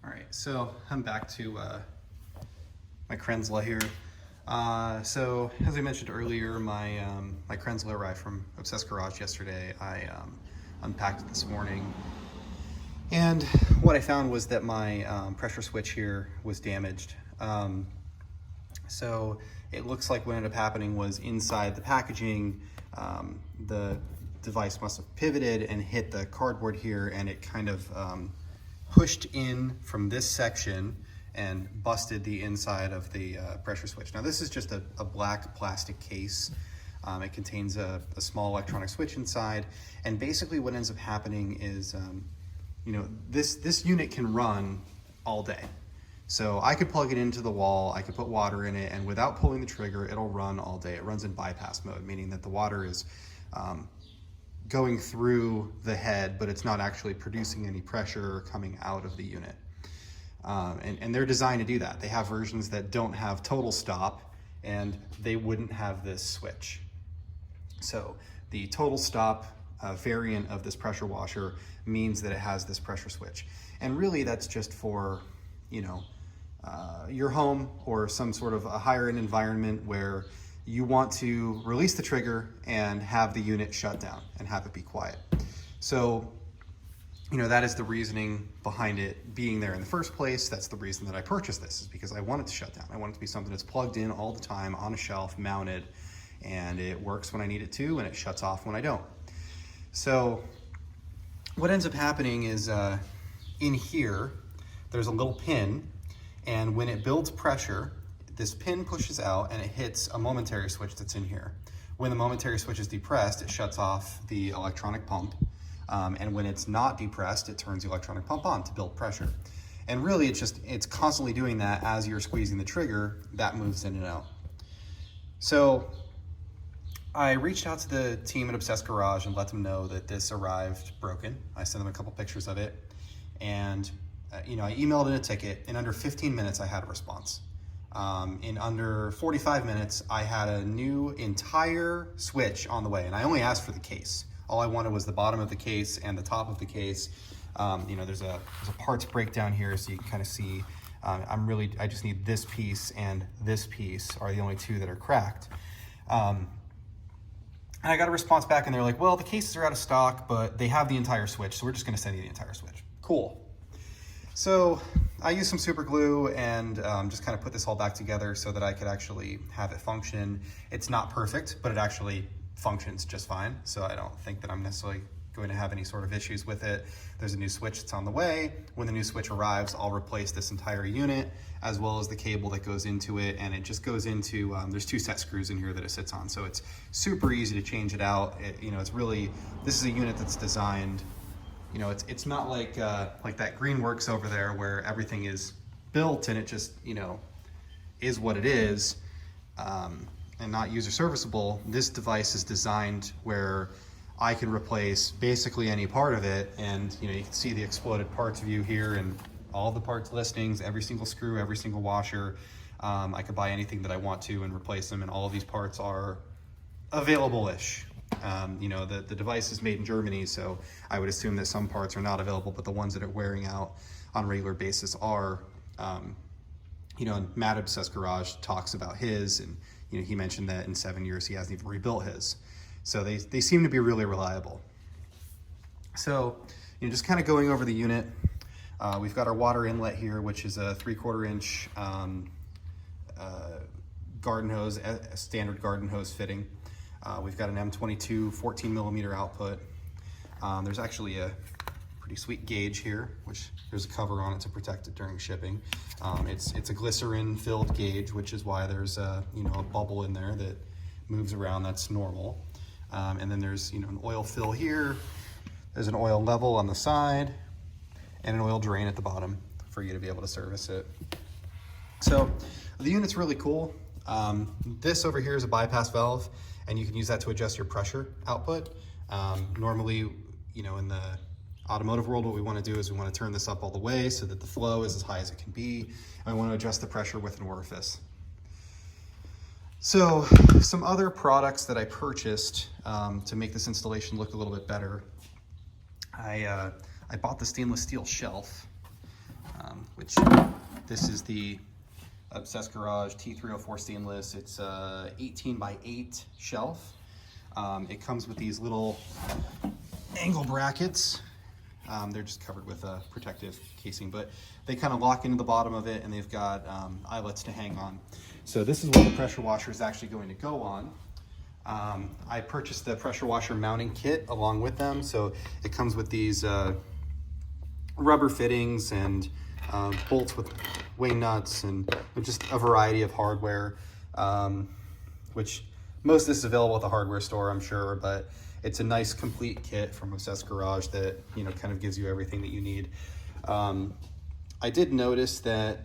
All right, so I'm back to my Kranzle here. So as I mentioned earlier, my Kranzle arrived from Obsessed Garage yesterday. I unpacked it this morning, and what I found was that my pressure switch here was damaged. So it looks like what ended up happening was inside the packaging, the device must have pivoted and hit the cardboard here, and it kind of pushed in from this section and busted the inside of the pressure switch. Now this is just a black plastic case. It contains a small electronic switch inside, and basically what ends up happening is, this unit can run all day. So I could plug it into the wall, I could put water in it, and without pulling the trigger, it'll run all day. It runs in bypass mode, meaning that the water is going through the head, but it's not actually producing any pressure coming out of the unit. And they're designed to do that. They have versions that don't have total stop, and they wouldn't have this switch. So the total stop variant of this pressure washer means that it has this pressure switch. And really that's just for, your home or some sort of a higher end environment where you want to release the trigger and have the unit shut down and have it be quiet. So, that is the reasoning behind it being there in the first place. That's the reason that I purchased this, is because I want it to shut down. I want it to be something that's plugged in all the time on a shelf, mounted, and it works when I need it to, and it shuts off when I don't. So what ends up happening is in here, there's a little pin, and when it builds pressure, this pin pushes out and it hits a momentary switch that's in here. When the momentary switch is depressed, it shuts off the electronic pump. And when it's not depressed, it turns the electronic pump on to build pressure. And really it's constantly doing that as you're squeezing the trigger, that moves in and out. So I reached out to the team at Obsessed Garage and let them know that this arrived broken. I sent them a couple pictures of it, and I emailed in a ticket. In under 15 minutes, I had a response. In under 45 minutes, I had a new entire switch on the way, and I only asked for the case. All I wanted was the bottom of the case and the top of the case. There's a parts breakdown here, so you can kind of see. I just need this piece and this piece are the only two that are cracked. And I got a response back, and they're like, "Well, the cases are out of stock, but they have the entire switch, so we're just going to send you the entire switch." Cool. So I used some super glue and just kind of put this all back together so that I could actually have it function. It's not perfect, but it actually functions just fine. So I don't think that I'm necessarily going to have any sort of issues with it. There's a new switch that's on the way. When the new switch arrives, I'll replace this entire unit as well as the cable that goes into it. And it just goes into, there's two set screws in here that it sits on. So it's super easy to change it out. This is a unit that's designed, it's not like that Greenworks over there where everything is built and it just, is what it is, and not user serviceable. This device is designed where I can replace basically any part of it, and you can see the exploded parts view here and all the parts listings, every single screw, every single washer. I could buy anything that I want to and replace them, and all of these parts are available-ish. The device is made in Germany, so I would assume that some parts are not available, but the ones that are wearing out on a regular basis are. And Matt Obsessed Garage talks about his, and he mentioned that in 7 years he hasn't even rebuilt his. So they seem to be really reliable. So just kind of going over the unit, we've got our water inlet here, which is a 3/4 inch garden hose, a standard garden hose fitting. We've got an M22 14 millimeter output. There's actually a pretty sweet gauge here, which there's a cover on it to protect it during shipping. It's a glycerin filled gauge, which is why there's a bubble in there that moves around. That's normal. And then there's an oil fill here. There's an oil level on the side and an oil drain at the bottom for you to be able to service it. So the unit's really cool. This over here is a bypass valve, and you can use that to adjust your pressure output. Normally, in the automotive world, what we want to do is we want to turn this up all the way so that the flow is as high as it can be, and we want to adjust the pressure with an orifice. So some other products that I purchased to make this installation look a little bit better. I bought the stainless steel shelf. which this is the Obsessed Garage T304 stainless. It's a 18 by 8 shelf. It comes with these little angle brackets. They're just covered with a protective casing, but they kind of lock into the bottom of it, and they've got eyelets to hang on. So this is what the pressure washer is actually going to go on. I purchased the pressure washer mounting kit along with them. So it comes with these rubber fittings and bolts with wing nuts and just a variety of hardware, which most of this is available at the hardware store, I'm sure, but it's a nice complete kit from Obsessed Garage that, you know, kind of gives you everything that you need. I did notice that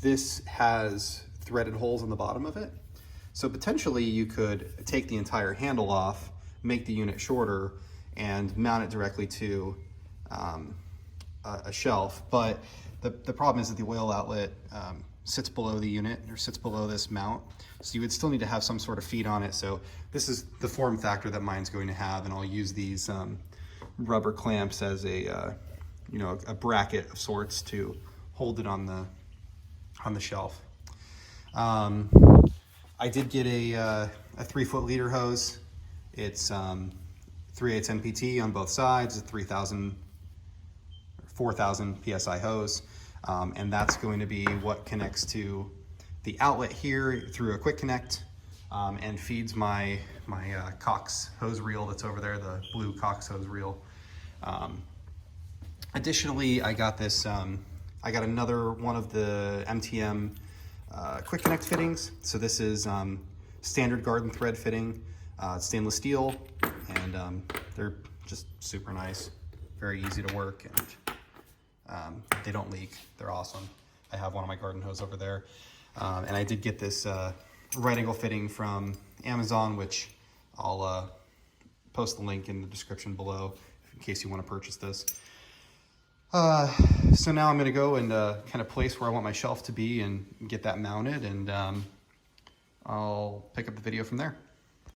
this has threaded holes in the bottom of it. So potentially you could take the entire handle off, make the unit shorter, and mount it directly to a shelf. But the problem is that the oil outlet sits below the unit, or sits below this mount. So you would still need to have some sort of feet on it. So this is the form factor that mine's going to have, and I'll use these rubber clamps as a you know, a bracket of sorts to hold it on the shelf. I did get a 3-foot leader hose. It's 3/8 NPT on both sides, a 4,000 PSI hose. And that's going to be what connects to the outlet here through a quick connect, and feeds my Cox hose reel that's over there, the blue Cox hose reel. Additionally, I got this, I got another one of the MTM quick connect fittings. So this is standard garden thread fitting, stainless steel, and they're just super nice, very easy to work, and they don't leak. They're awesome. I have one of my garden hose over there, and I did get this right angle fitting from Amazon, which I'll post the link in the description below in case you want to purchase this. So now I'm going to go and kind of place where I want my shelf to be and get that mounted, and I'll pick up the video from there.